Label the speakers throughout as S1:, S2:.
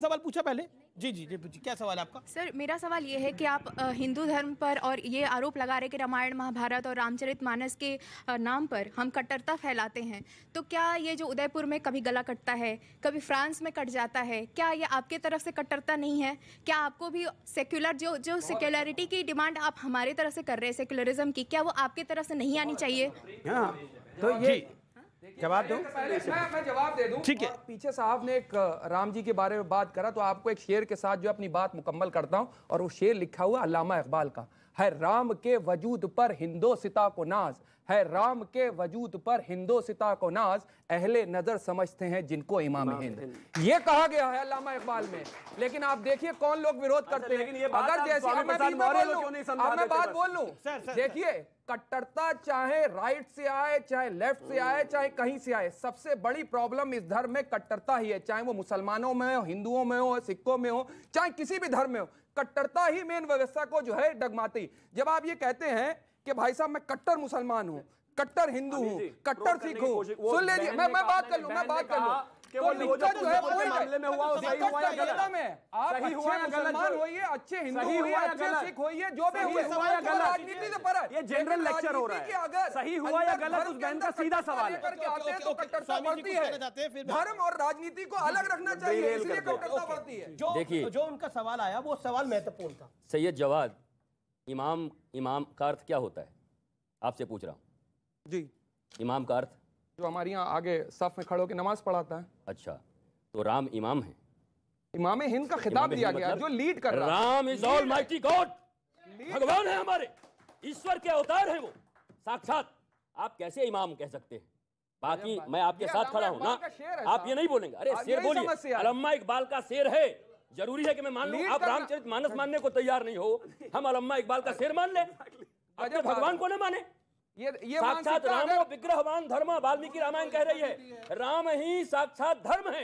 S1: सवाल पूछा पहले। जी जी जी, क्या सवाल है आपका?
S2: सर, मेरा सवाल ये है कि आप हिंदू धर्म पर और ये आरोप लगा रहे कि रामायण महाभारत और रामचरितमानस के नाम पर हम कट्टरता फैलाते हैं, तो क्या ये जो उदयपुर में कभी गला कटता है, कभी फ्रांस में कट जाता है, क्या ये आपके तरफ से कट्टरता नहीं है? क्या आपको भी सेक्युलर जो सेक्युलरिटी की डिमांड आप हमारे तरफ से कर रहे हैं, सेक्युलरिज्म की, क्या वो आपकी तरफ से नहीं आनी चाहिए?
S3: हाँ, तो ये जवाब दो।
S4: मैं जवाब दे दूं।
S1: ठीक है।
S4: पीछे साहब ने एक राम जी के बारे में बात करा, तो आपको एक शेर के साथ जो अपनी बात मुकम्मल करता हूं, और वो शेर लिखा हुआ अल्लामा इकबाल का है। राम के वजूद पर हिंदोसिता को नाज है, राम के वजूद पर हिंदोसिता को नाज, अहले नजर समझते हैं जिनको इमाम हिंद। ये कहा गया है अल्लामा इकबाल में, लेकिन आप देखिए कौन लोग विरोध करते हैं। अगर जैसे अब मैं बात बोल लूं, देखिए कट्टरता चाहे राइट से आए, चाहे लेफ्ट से आए, चाहे कहीं से आए, सबसे बड़ी प्रॉब्लम इस धर्म में कट्टरता ही है। चाहे वो मुसलमानों में हो, हिंदुओं में हो, सिखों में हो, चाहे किसी भी धर्म में हो, कट्टरता ही मेन व्यवस्था को जो है डगमाती। जब आप ये कहते हैं कि भाई साहब मैं कट्टर मुसलमान हूं, कट्टर हिंदू हूं, कट्टर सिख हूं, सुन लीजिए, मैं बात कर लूं, तो दिक्कत जो है वही मामले में हुआ, सही हुआ या गलत में, आप सही हुआ या गलत होइए, अच्छे हिंदू होइए, अच्छे सिख होइए, जो भी हुए राजनीति से पर
S3: ये जनरल लेक्चर हो रहा है।
S4: अगर
S3: सही हुआ या गलत उस बहन का सीधा सवाल है।
S4: करके आते हैं तो कट्टरता बढ़ती है। धर्म और राजनीति को अलग रखना चाहिए, इसलिए कट्टरता बढ़ती है।
S1: देखिए, जो उनका सवाल आया वो सवाल महत्वपूर्ण था।
S5: सैयद जवाद, इमाम का अर्थ क्या होता है? आपसे पूछ रहा हूँ
S4: जी।
S5: इमाम का अर्थ
S4: जो हमारे यहाँ आगे सफ में खड़े होकर नमाज पढ़ाता है।
S5: अच्छा, तो राम इमाम है,
S4: इमाम हिंद का खिताब दिया गया, जो लीड कर रहा है।
S5: राम इज ऑलमाइटी गॉड, भगवान है हमारे, ईश्वर के अवतार है वो साक्षात। आप कैसे इमाम कह सकते हैं? बाकी मैं आपके साथ खड़ा हूं ना, आप ये नहीं बोलेंगे। अरे शेर बोलिए, अल्लामा इकबाल का शेर है, जरूरी है कि मैं मान लूं? आप रामचरितमानस मानने को तैयार नहीं हो, हम अल्लामा इकबाल का शेर मान ले, अपने भगवान को न माने। ये साक्षात रामो विग्रहवान धर्म, वाल्मीकि रामायण कह रही है राम ही साक्षात धर्म है,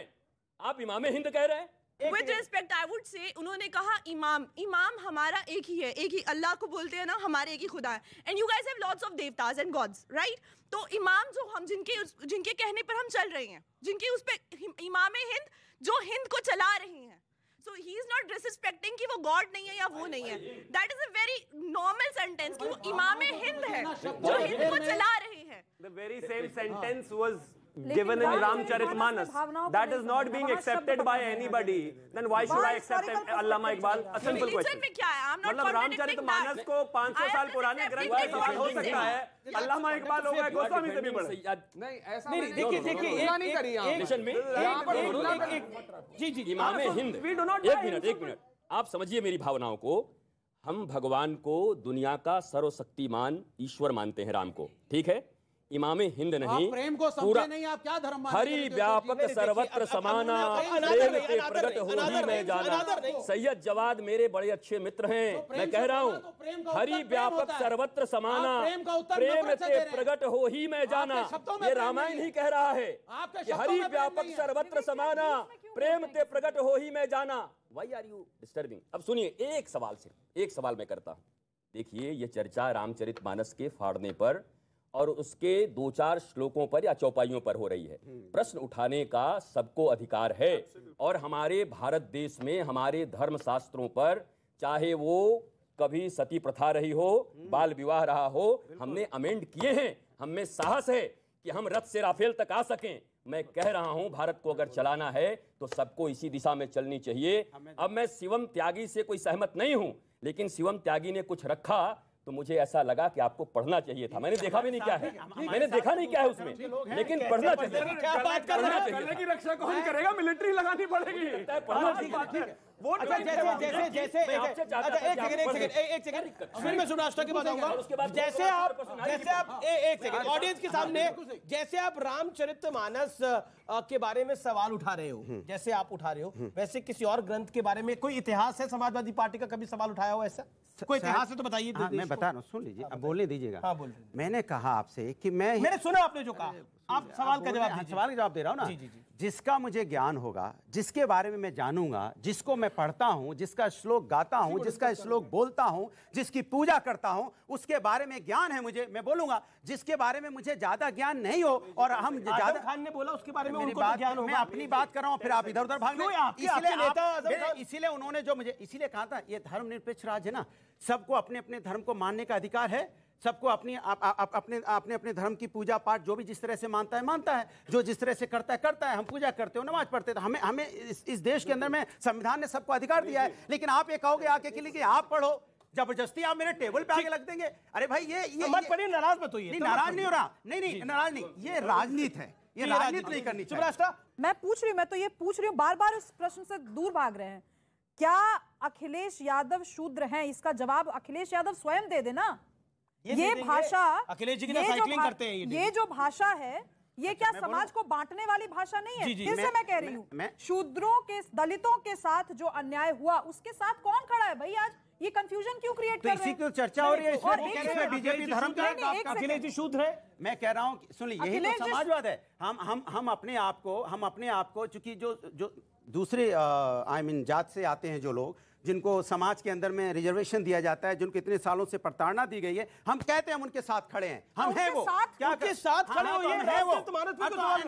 S5: आप इमाम हिंद कह रहे हैं।
S6: With respect, I would say, उन्होंने कहा इमाम हमारा एक ही है, एक ही अल्लाह को बोलते हैं ना, हमारे एक ही खुदा है। And you guys have lots of devtas and gods, right? तो इमाम जो हम जिनके कहने पर हम चल रहे हैं, जिनके उस पे इमाम हिंद जो हिंद को चला रहे हैं, so he is not disrespecting कि वो गॉड नहीं है या वो नहीं है। That is a very normal sentence कि वो इमाम हिंद है जो हिंद को चला रहे हैं।
S3: The very same sentence was given in Ramcharitmanas. That is not being accepted by anybody. Then why should I accept Allama Iqbal? A simple question. मतलब रामचरितमानस को 500 साल पुराने ग्रंथ का सवाल हो सकता है, अल्लामा इकबाल होगा गोस्वामी से भी बड़े।
S4: नहीं ऐसा
S1: नहीं, देखिए
S4: नहीं करी
S5: जी जी इमाम हिंद। एक मिनट आप समझिए मेरी भावनाओं को। हम भगवान को दुनिया का सर्वशक्तिमान ईश्वर मानते हैं, राम को, ठीक है? इमाम हिंद नहीं,
S7: प्रेम को समझे नहीं, आप क्या धर्म मानते?
S5: हरि व्यापक सर्वत्र समाना, प्रेम के प्रगट हो ही मैं जाना। सैयद जवाद मेरे बड़े अच्छे मित्र हैं, मैं कह रहा हूँ हरि व्यापक सर्वत्र समाना, प्रेम से प्रगट हो ही मैं जाना। ये रामायण ही कह रहा है कि हरि व्यापक सर्वत्र समाना, प्रेम से प्रगट हो ही मैं जाना। Why are you disturbing? अब सुनिए, एक सवाल मैं करता हूँ। देखिए, ये चर्चा रामचरितमानस के फाड़ने पर और उसके 2-4 श्लोकों पर या चौपाइयों पर हो रही है। प्रश्न उठाने का सबको अधिकार है, और हमारे भारत देश में हमारे धर्म शास्त्रों पर, चाहे वो कभी सती प्रथा रही हो, बाल विवाह रहा हो, हमने अमेंड किए हैं। हम में साहस है कि हम रथ से राफेल तक आ सकें। मैं कह रहा हूं, भारत को अगर चलाना है तो सबको इसी दिशा में चलनी चाहिए। अब मैं शिवम त्यागी से कोई सहमत नहीं हूं, लेकिन शिवम त्यागी ने कुछ रखा तो मुझे ऐसा लगा कि आपको पढ़ना चाहिए था। मैंने देखा भी नहीं क्या है, मैंने देखा नहीं क्या है उसमें, लेकिन पढ़ना चाहिए।
S3: क्या बात कर रहे हैं? गले की रक्षा कौन करेगा? मिलिट्री लगानी पड़ेगी।
S1: वो जैसे एक सेकंड फिर मैं सुराष्ट्र की बात आऊंगा। जैसे आप एक सेकंड ऑडियंस के सामने, जैसे आप रामचरितमानस के बारे में सवाल उठा रहे हो, जैसे आप उठा रहे हो, वैसे किसी और ग्रंथ के बारे में कोई इतिहास है समाजवादी पार्टी का कभी सवाल उठाया हो? ऐसा कोई इतिहास है तो बताइए।
S3: मैं बता रहा हूँ, सुन लीजिए, अब बोलने दीजिएगा।
S1: हाँ, बोल।
S3: मैंने कहा आपसे कि मैंने
S1: सुना आपने जो कहा, आप सवाल का जवाब दीजिए।
S3: सवाल का जवाब दे रहा हूं ना। जी। जिसका मुझे ज्ञान होगा, जिसके बारे में मैं जानूंगा, जिसको मैं पढ़ता हूं, जिसका श्लोक गाता हूं, जिसका श्लोक बोलता हूं, जिसकी पूजा करता हूं, उसके बारे में ज्ञान है मुझे, मैं बोलूंगा। जिसके बारे में मुझे ज्यादा ज्ञान नहीं हो और हम ज्यादा,
S1: खान ने बोला उसके बारे में में उनको तो ज्ञान होगा।
S7: मैं अपनी बात कर रहा हूं, फिर आप इधर उधर भाग इसीलिए उन्होंने जो मुझे इसीलिए कहा था, ये धर्मनिरपेक्ष राज्य है ना, सबको अपने अपने धर्म को मानने का अधिकार है, सबको अपने अपने धर्म की पूजा पाठ जो भी जिस तरह से मानता है, जो जिस तरह से करता है। हम पूजा करते हो, नमाज पढ़ते, तो हमें इस देश के अंदर में संविधान ने सबको अधिकार दिया है। लेकिन आप ये कहोगे आके के लिए कि आप पढ़ो, जबरदस्ती आप मेरे टेबल पे आके लग देंगे। अरे भाई ये
S1: मत पढ़िए, नाराज मत होइए।
S7: नाराज नहीं हो रहा, नहीं नाराज नहीं, ये राजनीति है, ये राजनीति नहीं करनी चाहिए।
S8: मैं तो ये पूछ रही हूँ, बार बार उस प्रश्न से दूर भाग रहे हैं। क्या अखिलेश यादव शूद्र हैं? इसका जवाब अखिलेश यादव स्वयं दे देना। ये भाषा,
S1: अखिलेश जी की साइकिलिंग करते हैं,
S8: ये जो भाषा है, ये क्या समाज को बांटने वाली भाषा नहीं है? फिर से मैं कह रही हूँ, शूद्रों के, दलितों के साथ जो अन्याय हुआ, उसके साथ कौन खड़ा है भाई? आज ये कंफ्यूजन क्यों क्रिएट कर रहे हैं?
S7: इसी की चर्चा हो रही है, इसमें बीजेपी धर्म का
S1: अखिलेश जी शूद्र है।
S7: मैं कह रहा हूँ, सुन लीजिए, यही तो समाजवाद है। हम अपने आप को चूंकि जो दूसरे आई मीन जात से आते हैं, जो लोग जिनको समाज के अंदर में रिजर्वेशन दिया जाता है, जिनको इतने सालों से प्रताड़ना दी गई है, हम कहते हैं हम उनके साथ खड़े हैं, हम हैं वो। क्या के साथ खड़े हो? ये रामचरितमानस पे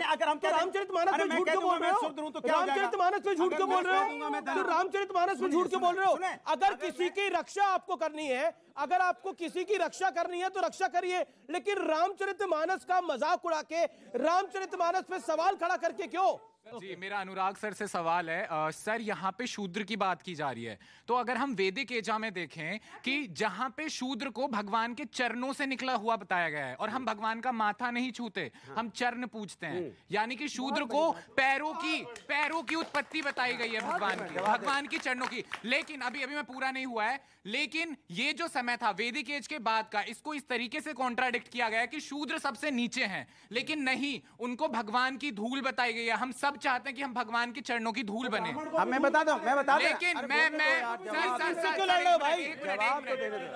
S7: अगर हम रामचरितमानस पे झूठ क्यों बोल रहे हो?
S1: रामचरितमानस पे झूठ क्यों बोल रहे हो? तो रामचरितमानस पे झूठ क्यों बोल रहे हो? अगर किसी की रक्षा आपको करनी है, अगर आपको किसी की रक्षा करनी है तो रक्षा करिए, लेकिन रामचरितमानस का मजाक उड़ा के, रामचरितमानस पे सवाल खड़ा करके क्यों?
S9: जी, मेरा अनुराग सर से सवाल है। सर, यहाँ पे शूद्र की बात की जा रही है, तो अगर हम वैदिक एजा में देखें कि जहाँ पे शूद्र को भगवान के चरणों से निकला हुआ बताया गया है, और हम भगवान का माथा नहीं छूते, हम चरण पूजते हैं, यानी कि शूद्र को पैरों की उत्पत्ति बताई गई है भगवान की चरणों की। लेकिन अभी मैं पूरा नहीं हुआ है, लेकिन ये जो समय था वैदिक एज के बाद का, इसको इस तरीके से कॉन्ट्राडिक्ट किया गया है कि शूद्र सबसे नीचे हैं, लेकिन नहीं, उनको भगवान की धूल बताई गई है। हम सब चाहते हैं कि हम भगवान के चरणों की धूल बने।
S7: अब मैं बता दूं,
S9: लेकिन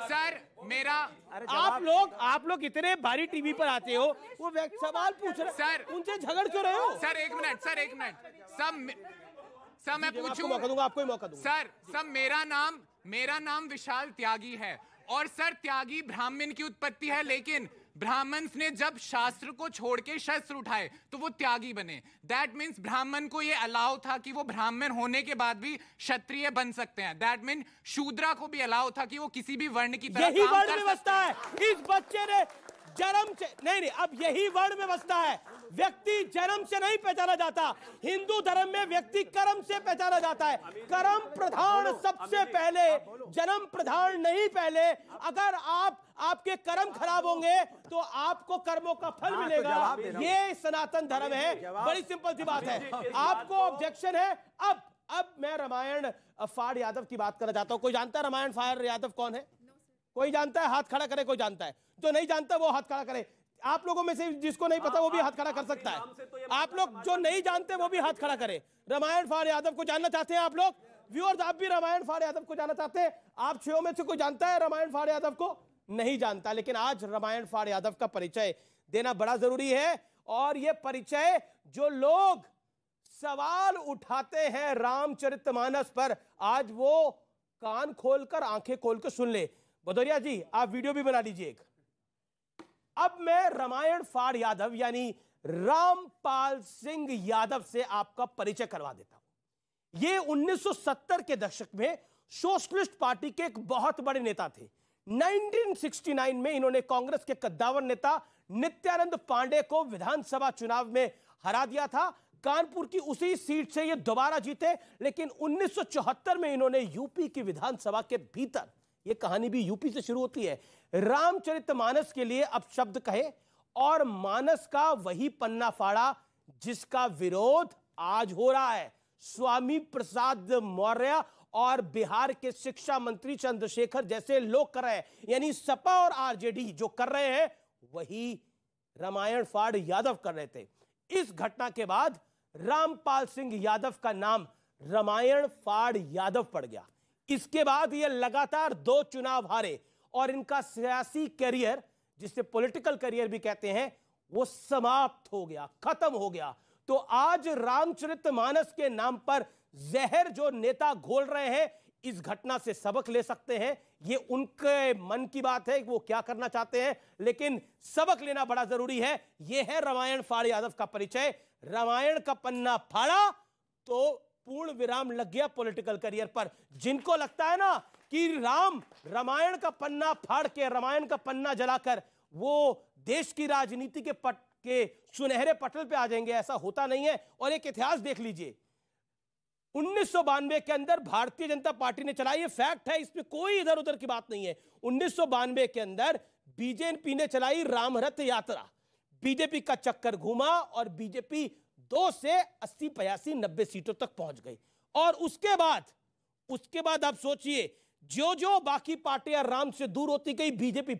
S9: सर मेरा,
S1: आप लोग इतने बारी टीवी पर आते हो, वो सवाल पूछ रहे
S9: सर,
S1: उनसे झगड़ क्यों रहे हो?
S9: सर एक मिनट सब मैं पूछूं,
S1: मौका दूंगा, आपको ही मौका दूंगा।
S9: सर मेरा नाम विशाल त्यागी है, और सर त्यागी ब्राह्मण की उत्पत्ति है, लेकिन ब्राह्मण्स ने जब शास्त्र को छोड़ के शस्त्र उठाए तो वो त्यागी बने। दैट मीन्स ब्राह्मण को ये अलाउ था कि वो ब्राह्मण होने के बाद भी क्षत्रिय बन सकते हैं। दैट मीन शूद्रा को भी अलाउ था कि वो किसी भी वर्ण की तरह
S1: यही वर्ण व्यवस्था है। इस बच्चे ने जन्म से नहीं, अब यही वर्ण व्यवस्था है। व्यक्ति जन्म से नहीं पहचाना जाता, हिंदू धर्म में व्यक्ति कर्म से पहचाना जाता है। कर्म प्रधान सबसे पहले, जन्म प्रधान नहीं पहले। अगर आपके कर्म खराब होंगे तो आपको कर्मों का फल मिलेगा। ये सनातन धर्म है, बड़ी सिंपल सी बात है। आपको ऑब्जेक्शन है। अब मैं रामायण फाड़ यादव की बात करना चाहता हूं। कोई जानता है रामायण फाड़ यादव कौन है? कोई जानता है? हाथ खड़ा करे। कोई जानता है? जो नहीं जानता वो हाथ खड़ा करे। आप लोगों में से जिसको नहीं पता वो भी हाथ खड़ा कर सकता है। आप लोग जो नहीं जानते वो भी हाथ खड़ा करे। रामायण फाड़ यादव को जानना चाहते हैं आप लोग? व्यूअर्स, आप भी रामायण फाड़ यादव को जानना चाहते हैं? आप छह में से कोई जानता है रामायण फाड़ यादव को? नहीं जानता। लेकिन आज रामायण फाड़ यादव का परिचय देना बड़ा जरूरी है। और ये परिचय, जो लोग सवाल उठाते हैं रामचरितमानस पर, आज वो कान खोलकर आंखें खोलकर सुन ले। भदौरिया जी, आप वीडियो भी बना लीजिए एक। अब मैं रामायण फाड़ यादव यानी रामपाल सिंह यादव से आपका परिचय करवा देता हूं। ये 1970 के दशक में सोशलिस्ट पार्टी के एक बहुत बड़े नेता थे। 1969 में इन्होंने कांग्रेस के कद्दावर नेता नित्यानंद पांडे को विधानसभा चुनाव में हरा दिया था। कानपुर की उसी सीट से ये दोबारा जीते। लेकिन 1974 में इन्होंने यूपी की विधानसभा के भीतर, ये कहानी भी यूपी से शुरू होती है, रामचरितमानस के लिए अब शब्द कहे और मानस का वही पन्ना फाड़ा जिसका विरोध आज हो रहा है। स्वामी प्रसाद मौर्य और बिहार के शिक्षा मंत्री चंद्रशेखर जैसे लोग कर रहे हैं, यानी सपा और आरजेडी जो कर रहे हैं वही रामायण फाड़ यादव कर रहे थे। इस घटना के बाद रामपाल सिंह यादव का नाम रामायण फाड़ यादव पड़ गया। इसके बाद ये लगातार 2 चुनाव हारे और इनका सियासी करियर, जिसे पॉलिटिकल करियर भी कहते हैं, वो समाप्त हो गया, खत्म हो गया। तो आज रामचरितमानस के नाम पर जहर जो नेता घोल रहे हैं, इस घटना से सबक ले सकते हैं। ये उनके मन की बात है, वो क्या करना चाहते हैं, लेकिन सबक लेना बड़ा जरूरी है। यह है रामायण फाड़ यादव का परिचय। रामायण का पन्ना फाड़ा तो पूर्ण विराम लग गया पॉलिटिकल करियर पर। जिनको लगता है ना कि रामायण का पन्ना फाड़ के, रामायण का पन्ना जलाकर वो देश की राजनीति के सुनहरे पटल पे आ जाएंगे, ऐसा होता नहीं है। और एक इतिहास देख लीजिए, 1992 के अंदर भारतीय जनता पार्टी ने चलाई, ये फैक्ट है, इसमें कोई इधर उधर की बात नहीं है। 1992 के अंदर बीजेपी ने चलाई रामरथ यात्रा, बीजेपी का चक्कर घूमा और बीजेपी 2 से 80, 85, 90 सीटों तक पहुंच गई। और उसके बाद आप सोचिए, जो जो बाकी पार्टियां राम से दूर होती गई, बीजेपी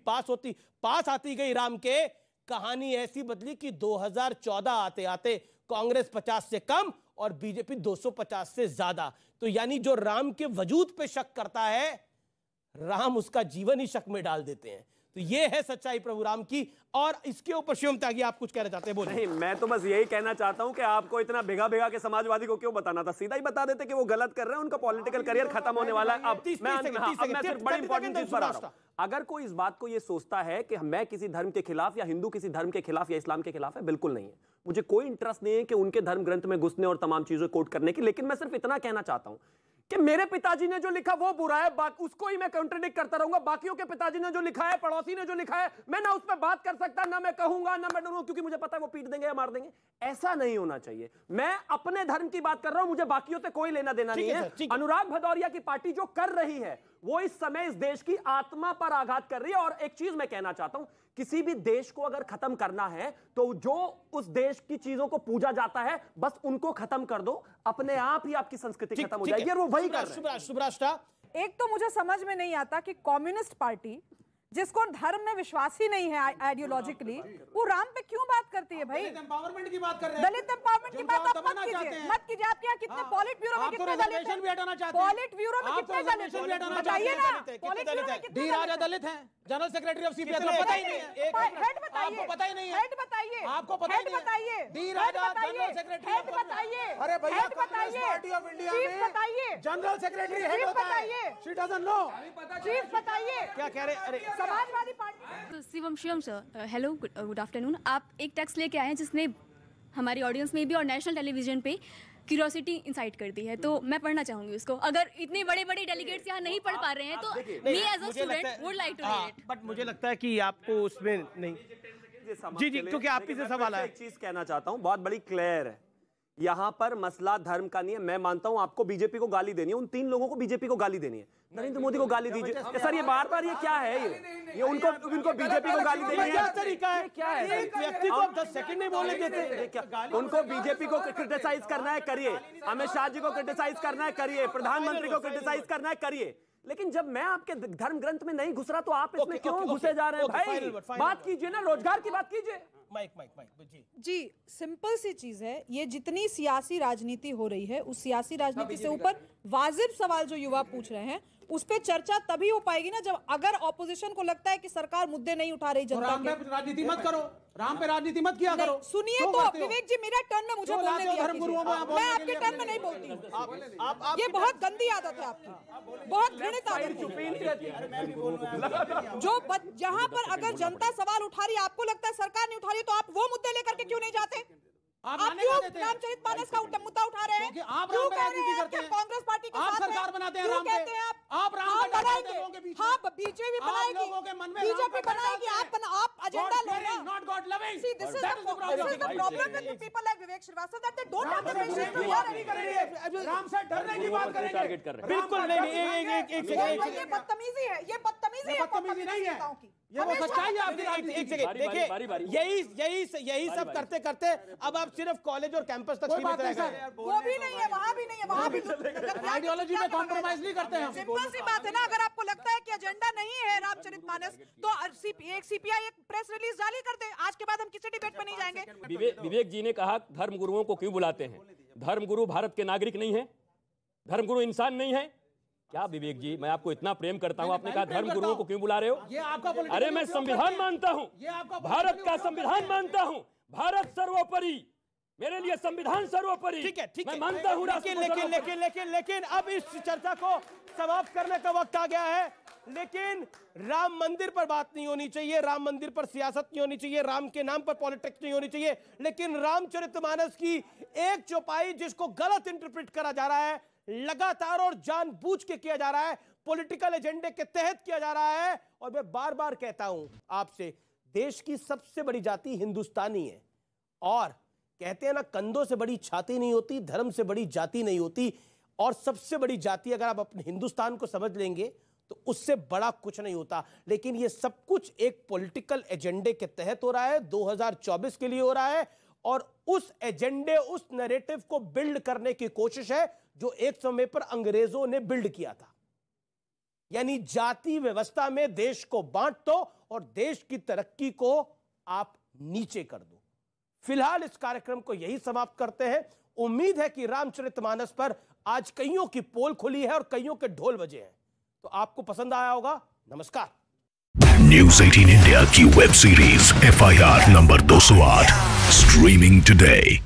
S1: पास आती गई राम के, कहानी ऐसी बदली कि 2014 आते आते कांग्रेस 50 से कम और बीजेपी 250 से ज्यादा। तो यानी जो राम के वजूद पे शक करता है, राम उसका जीवन ही शक में डाल देते हैं। तो ये है सच्चाई प्रभु राम की। और इसके ऊपर शिवम त्यागी आप कुछ कहना चाहते हैं, बोलिए।
S3: नहीं, मैं तो बस यही कहना चाहता हूं कि आपको इतना भिगा के समाजवादी को क्यों बताना था, सीधा ही बता देते कि वो गलत कर रहे हैं, उनका पॉलिटिकल करियर खत्म होने वाला है। अब मैं सिर्फ बड़ी इंपॉर्टेंट चीज पर आ रहा हूं। अगर कोई इस बात को ये सोचता है कि मैं किसी धर्म के खिलाफ या हिंदू किसी धर्म के खिलाफ या इस्लाम के खिलाफ है, बिल्कुल नहीं है। मुझे कोई इंटरेस्ट नहीं है कि उनके धर्म ग्रंथ में घुसने और तमाम चीजें कोट करने की। लेकिन मैं सिर्फ इतना कहना चाहता हूं कि मेरे पिताजी ने जो लिखा वो बुरा है, उसको ही मैं कंट्राडिक्ट करता रहूंगा। बाकियों के पिताजी ने जो लिखा है, पड़ोसी ने जो लिखा है, मैं ना उस पर बात कर सकता, ना मैं कहूंगा, ना मैं डरूंगा, क्योंकि मुझे पता है वो पीट देंगे या मार देंगे। ऐसा नहीं होना चाहिए। मैं अपने धर्म की बात कर रहा हूं, मुझे बाकियों से कोई लेना देना नहीं है। अनुराग भदौरिया की पार्टी जो कर रही है वो इस समय इस देश की आत्मा पर आघात कर रही है। और एक चीज मैं कहना चाहता हूं, किसी भी देश को अगर खत्म करना है तो जो उस देश की चीजों को पूजा जाता है बस उनको खत्म कर दो, अपने आप ही आपकी संस्कृति खत्म हो जाएगी। और वो वही कर रहे हैं।
S8: एक तो मुझे समझ में नहीं आता कि कम्युनिस्ट पार्टी जिसको धर्म में विश्वास ही नहीं है आइडियोलॉजिकली, वो राम पे क्यों बात करती है भाई?
S10: दलित एम्पावरमेंट की बात कर रहे हैं।
S8: दलित एम्पावरमेंट की बात आप मत कीजिए, मत कीजिए। आपके यहाँ कितने पॉलिट ब्यूरो में कितने दलित हैं? पॉलिट ब्यूरो में कितने दलित हैं बताइए ना। पॉलिट ब्यूरो में कितने
S10: डी राजा दलित हैं, जनरल सेक्रेटरी ऑफ सीपीएम पता ही नहीं है।
S8: हेड बताइए,
S10: आपको पता ही नहीं है।
S8: हेड बताइए,
S10: आपको पता ही नहीं है।
S8: बताइए,
S10: डी राजा जनरल सेक्रेटरी,
S8: हेड बताइए।
S10: अरे भैया, कांग्रेस पार्टी ऑफ इंडिया में
S8: बताइए,
S10: जनरल सेक्रेटरी हेड होता है। She doesn't know.
S8: चीफ बताइए
S1: क्या कह रहे? अरे
S8: Samajwadi party.
S11: Shivam sir, hello, good afternoon. आप एक टेक्स्ट लेके आए हैं जिसने हमारी ऑडियंस में भी और नेशनल टेलीविजन पे क्यूरियोसिटी इंसाइट कर दी है, तो मैं पढ़ना चाहूंगी उसको। अगर इतने बड़े बड़े डेलीगेट्स यहाँ नहीं पढ़ पा रहे हैं तो me as a student would like to read it.
S1: But मुझे लगता है कि आपको उसमें नहीं। जी, क्योंकि आपकी से सवाल है।
S3: एक चीज कहना चाहता हूं, बहुत बड़ी क्लियर है, यहां पर मसला धर्म का नहीं है। मैं मानता हूं आपको बीजेपी को गाली देनी है, उन 3 लोगों को बीजेपी को गाली देनी है, नरेंद्र मोदी को गाली दीजिए। सर ये बार ये क्या है? ये उनको बीजेपी को गाली देनी है,
S1: क्या तरीका है?
S3: क्या है?
S1: एक व्यक्ति को 10 सेकंड नहीं बोलने देते।
S3: उनको बीजेपी को क्रिटिसाइज करना है करिए, अमित शाह जी को क्रिटिसाइज करना है करिए, प्रधानमंत्री को क्रिटिसाइज करना है करिए। लेकिन जब मैं आपके धर्म ग्रंथ में नहीं घुस रहा तो आप इसमें क्यों घुसे जा रहे हैं? भाई बात कीजिए ना, रोजगार की बात कीजिए।
S8: जी सिंपल सी चीज है, ये जितनी सियासी राजनीति हो रही है उस सियासी राजनीति से ऊपर वाजिब सवाल जो युवा पूछ रहे हैं उस पे चर्चा तभी हो पाएगी ना जब अगर ऑपोजिशन को लगता है कि सरकार मुद्दे नहीं उठा रही जनता के।
S10: राम पे राजनीति मत करो, राम पे राजनीति मत किया करो।
S8: सुनिए तो विवेक जी, मेरा टर्न में मुझे बोलने दिया कीजिए। मैं आपके टर्न में नहीं बोलती हूँ। ये बहुत गंदी आदत है आपकी, बहुत घृणित आदत है। जो जहाँ पर अगर जनता सवाल उठा रही है, आपको लगता है सरकार नहीं उठा रही, तो आप वो मुद्दे लेकर के क्यों नहीं जाते? आप क्यों रामचरितमानस का मुद्दा उठा रहे हैं? क्यों कह रहे हैं कि कांग्रेस पार्टी के साथ
S10: सरकार बनाते हैं?
S8: क्यों कहते हैं आप
S10: राम
S8: बनाएंगे? हाँ, बीजेपी बनाएगी, बीजेपी बनाएगी, आप एजेंडा लो ना।
S10: Not God loving.
S8: See, this is the problem with people like Vivek Srivastava that they don't have the patience to hear anything.
S10: Ram से डरने की बात करेंगे?
S1: बिल्कुल नहीं। एक
S8: ये बदतमीजी है, ये बदतमीजी है।
S10: बदतमीजी नहीं है, ये वो सच्चाई है आपकी।
S1: एक सेकंड देखिए, यही सब करते करते अब आप सिर्फ कॉलेज और कैंपस तक सीमित रह गए।
S8: वो भी नहीं है, वहाँ भी नहीं है, वहाँ भी
S10: आइडियोलॉजी में कॉम्प्रोमाइज नहीं करते हैं।
S8: सिंपल सी बात है ना, अगर आपको लगता है कि एजेंडा नहीं है रामचरितमानस तो एक सीपीआई एक प्रेस रिलीज जारी कर दे। आज के बाद हम किसी डिबेट पे नहीं जाएंगे।
S5: विवेक जी ने कहा धर्म गुरुओं को क्यों बुलाते हैं? धर्म गुरु भारत के नागरिक नहीं है? धर्म गुरु इंसान नहीं है क्या? विवेक जी, मैं आपको इतना प्रेम करता हूं, आपने कहा धर्म गुरुओं को क्यों बुला रहे हो? अरे मैं संविधान मानता हूं, भारत का संविधान मानता हूं, भारत सर्वोपरि, मेरे लिए संविधान सर्वोपरि।
S1: ठीक है,
S5: मैं मानता हूं।
S1: लेकिन अब इस चर्चा को समाप्त करने का वक्त आ गया है। लेकिन राम मंदिर पर बात नहीं होनी चाहिए, राम मंदिर पर सियासत नहीं होनी चाहिए, राम के नाम पर पॉलिटिक्स नहीं होनी चाहिए। लेकिन रामचरितमानस की एक चौपाई जिसको गलत इंटरप्रेट करा जा रहा है, लगातार और जानबूझ के किया जा रहा है, पॉलिटिकल एजेंडे के तहत किया जा रहा है। और मैं बार बार कहता हूं आपसे, देश की सबसे बड़ी जाति हिंदुस्तानी है, और कहते हैं ना, कंधों से बड़ी छाती नहीं होती, धर्म से बड़ी जाति नहीं होती। और सबसे बड़ी जाति अगर आप अपने हिंदुस्तान को समझ लेंगे तो उससे बड़ा कुछ नहीं होता। लेकिन ये सब कुछ एक पॉलिटिकल एजेंडे के तहत हो रहा है, 2024 के लिए हो रहा है, और उस एजेंडे, उस नैरेटिव को बिल्ड करने की कोशिश है जो एक समय पर अंग्रेजों ने बिल्ड किया था। यानी जाति व्यवस्था में देश को बांट दो और देश की तरक्की को आप नीचे कर दो। फिलहाल इस कार्यक्रम को यही समाप्त करते हैं। उम्मीद है कि रामचरितमानस पर आज कईयों की पोल खुली है और कईयों के ढोल बजे हैं, तो आपको पसंद आया होगा। नमस्कार।
S12: न्यूज़ 18 इंडिया की web series FIR number 208 streaming today.